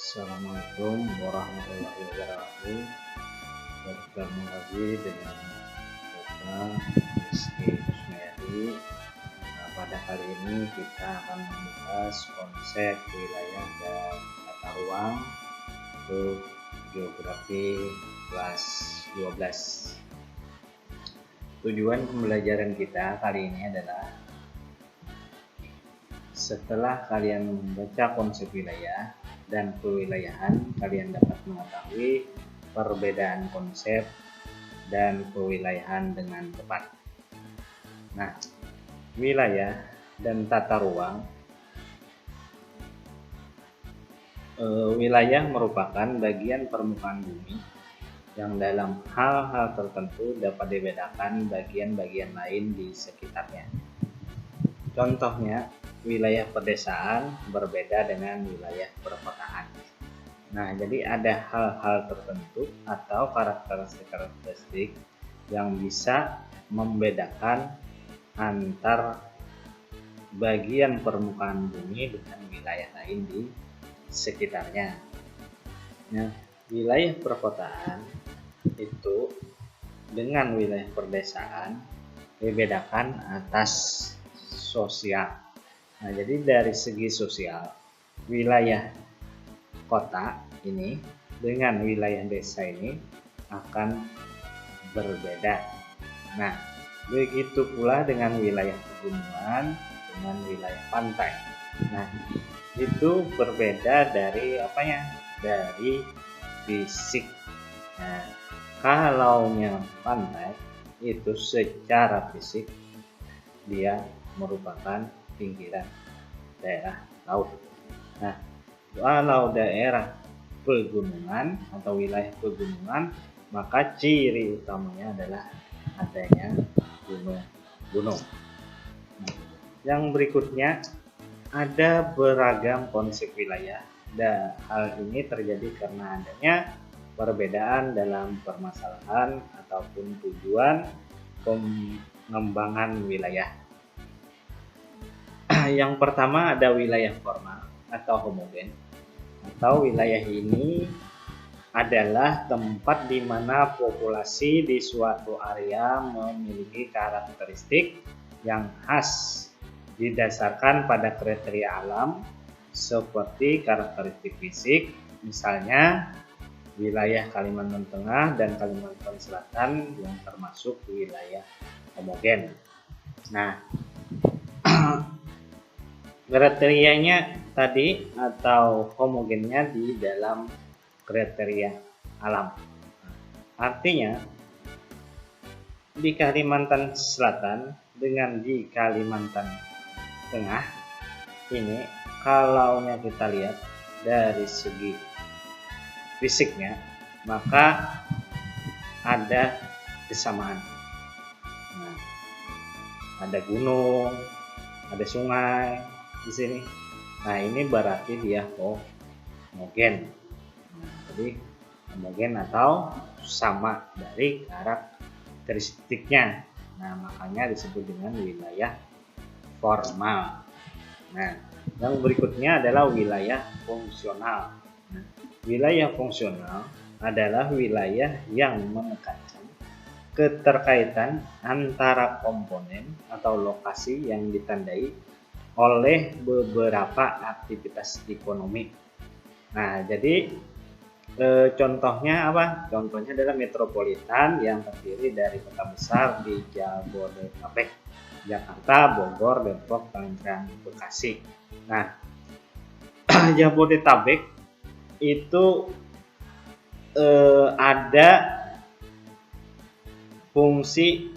Assalamualaikum warahmatullahi wabarakatuh. Bertemu lagi dengan Bapak Rizky Kusmayadi. Pada kali ini kita akan membahas konsep wilayah dan tata ruang untuk geografi kelas 12. Tujuan pembelajaran kita kali ini adalah setelah kalian membaca konsep wilayah dan kewilayahan, kalian dapat mengetahui perbedaan konsep dan kewilayahan dengan tepat. Nah, wilayah dan tata ruang. Wilayah merupakan bagian permukaan bumi yang dalam hal-hal tertentu dapat dibedakan bagian-bagian lain di sekitarnya. Contohnya, wilayah pedesaan berbeda dengan wilayah perkotaan. Nah, jadi ada hal-hal tertentu atau karakteristik yang bisa membedakan antar bagian permukaan bumi dengan wilayah lain di sekitarnya. Nah, wilayah perkotaan itu dengan wilayah pedesaan dibedakan atas sosial. Nah, jadi dari segi sosial, wilayah kota ini dengan wilayah desa ini akan berbeda. Nah, begitu pula dengan wilayah pegunungan dengan wilayah pantai. Nah, itu berbeda dari apanya? Dari fisik. Nah, kalaunya pantai itu secara fisik dia merupakan pinggiran daerah laut. Nah, kalau daerah pegunungan atau wilayah pegunungan, maka ciri utamanya adalah adanya gunung-gunung. Nah, yang berikutnya ada beragam konsep wilayah. Dan hal ini terjadi karena adanya perbedaan dalam permasalahan ataupun tujuan pengembangan wilayah. Yang pertama ada wilayah formal atau homogen. Atau wilayah ini adalah tempat di mana populasi di suatu area memiliki karakteristik yang khas didasarkan pada kriteria alam seperti karakteristik fisik, misalnya wilayah Kalimantan Tengah dan Kalimantan Selatan yang termasuk wilayah homogen. Nah, kriterianya tadi atau homogennya di dalam kriteria alam. Artinya di Kalimantan Selatan dengan di Kalimantan Tengah ini kalaunya kita lihat dari segi fisiknya maka ada kesamaan. Nah, ada gunung, ada sungai di sini. Nah, ini berarti dia homogen. Nah, jadi homogen atau sama dari karakteristiknya. Nah, makanya disebut dengan wilayah formal. Nah, yang berikutnya adalah wilayah fungsional. Nah, wilayah fungsional adalah wilayah yang menekankan keterkaitan antara komponen atau lokasi yang ditandai oleh beberapa aktivitas ekonomi. Nah, jadi contohnya apa? Contohnya adalah metropolitan yang terdiri dari kota besar di Jabodetabek, Jakarta, Bogor, Depok, Tangerang, Bekasi. Nah, Jabodetabek itu ada fungsi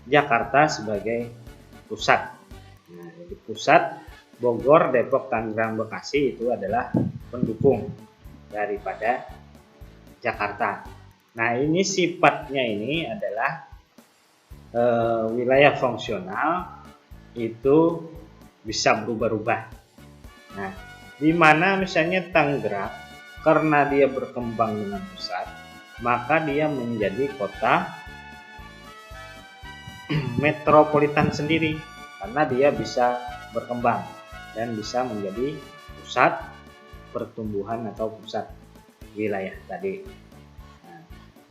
Jakarta sebagai pusat. Nah, jadi pusat Bogor, Depok, Tangerang, Bekasi itu adalah pendukung daripada Jakarta. Nah, ini sifatnya ini adalah wilayah fungsional itu bisa berubah-ubah. Nah, di mana misalnya Tangerang karena dia berkembang dengan pusat, maka dia menjadi kota metropolitan sendiri karena dia bisa berkembang dan bisa menjadi pusat pertumbuhan atau pusat wilayah tadi.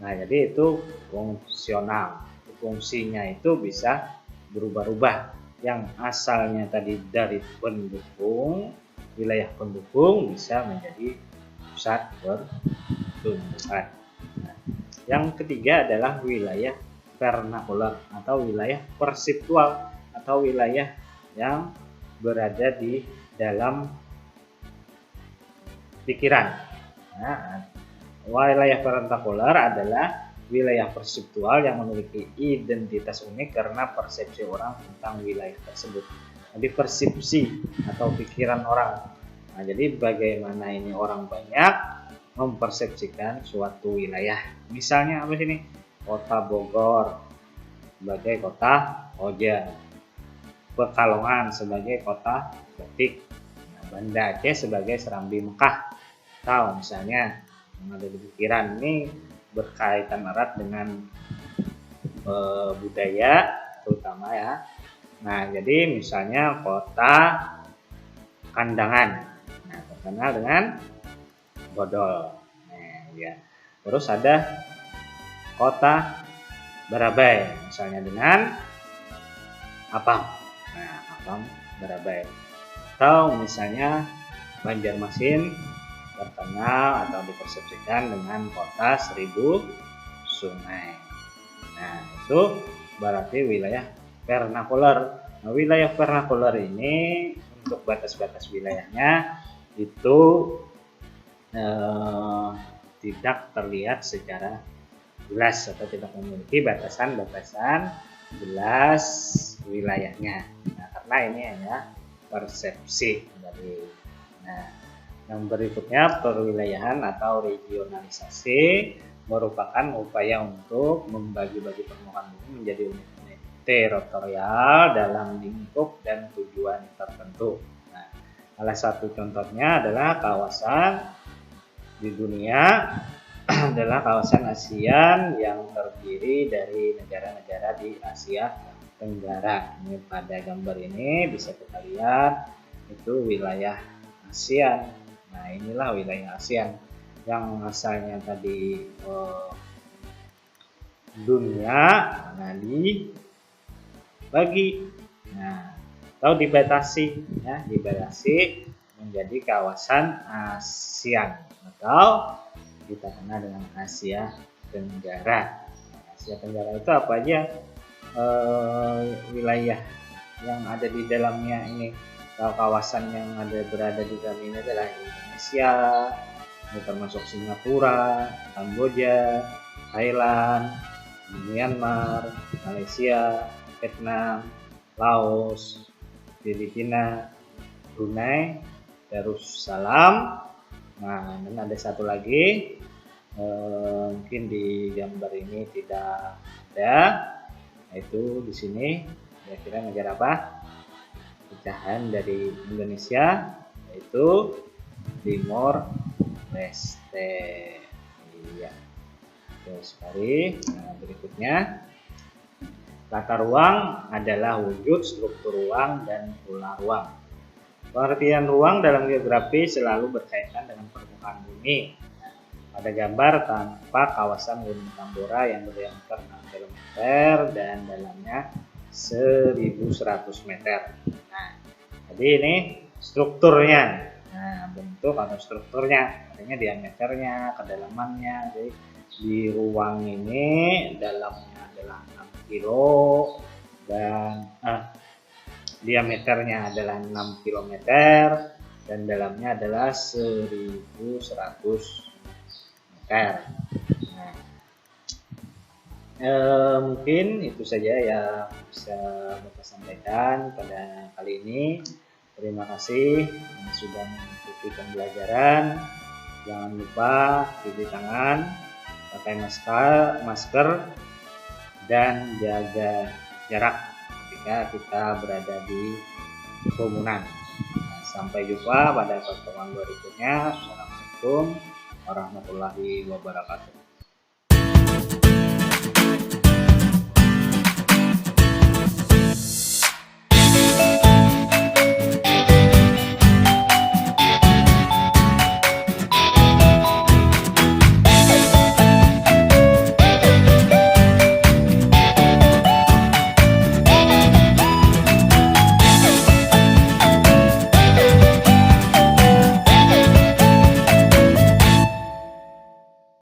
Nah, jadi itu fungsional. Fungsinya itu bisa berubah-ubah. Yang asalnya tadi dari pendukung, wilayah pendukung bisa menjadi pusat pertumbuhan. Nah, yang ketiga adalah wilayah vernakular atau wilayah perseptual atau wilayah yang berada di dalam pikiran. Nah, wilayah vernakular adalah wilayah perseptual yang memiliki identitas unik karena persepsi orang tentang wilayah tersebut. Jadi persepsi atau pikiran orang. Nah, jadi bagaimana ini orang banyak mempersepsikan suatu wilayah. Misalnya apa sini? Kota Bogor sebagai kota Koja, Pekalongan sebagai kota Batik, Banda Aceh sebagai Serambi Mekah. Atau misalnya yang ada di pikiran ini berkaitan erat dengan budaya terutama ya. Nah, jadi misalnya kota Kandangan, nah terkenal dengan Bodol. Nah, ya. Terus ada kota Barabai, misalnya dengan Apam. Nah, Apam Barabai. Atau misalnya Banjarmasin terkenal atau dipersepsikan dengan kota 1000 sungai. Nah, itu berarti wilayah vernakular. Nah, wilayah vernakular ini untuk batas-batas wilayahnya itu tidak terlihat secara jelas atau tidak memiliki batasan-batasan jelas wilayahnya. Nah, karena ini hanya persepsi dari. Nah, yang berikutnya perwilayahan atau regionalisasi merupakan upaya untuk membagi-bagi permukaan bumi menjadi unit-unit teritorial dalam lingkup dan tujuan tertentu. Nah, salah satu contohnya adalah kawasan di dunia adalah kawasan ASEAN yang terdiri dari negara-negara di Asia Tenggara. Ini pada gambar ini bisa kita lihat itu wilayah ASEAN. Nah, inilah wilayah ASEAN yang asalnya tadi dunia, nah dibagi, nah atau dibatasi, ya dibatasi menjadi kawasan ASEAN atau kita kenal dengan Asia Tenggara. Nah, Asia Tenggara itu apa aja wilayah yang ada di dalamnya ini? Kawasan yang berada di dalam ini adalah Indonesia, ini termasuk Singapura, Kamboja, Thailand, Myanmar, Malaysia, Vietnam, Laos, Filipina, Brunei, Darussalam. Nah, dan ada satu lagi mungkin di gambar ini tidak ada, yaitu di sini kira-kira negara apa? Pecahan dari Indonesia, yaitu Timor Leste. Iya, terus sekali. Nah, berikutnya tata ruang adalah wujud struktur ruang dan pola ruang. Pengertian ruang dalam geografi selalu berkaitan dengan permukaan bumi. Pada gambar tampak kawasan Gunung Tambora yang berdiameter 6 km dan dalamnya 1100 meter. Nah, jadi ini strukturnya. Nah, bentuk atau strukturnya, artinya diameternya, kedalamannya. Jadi di ruang ini dalamnya adalah 6 kilo dan diameternya adalah 6 km dan dalamnya adalah 1100 meter. Nah, mungkin itu saja yang bisa Bapak sampaikan pada kali ini. Terima kasih yang sudah mengikuti pembelajaran. Jangan lupa cuci tangan, pakai masker, dan jaga jarak ketika kita berada di kerumunan. Nah, sampai jumpa pada pertemuan berikutnya. Assalamualaikum warahmatullahi wabarakatuh.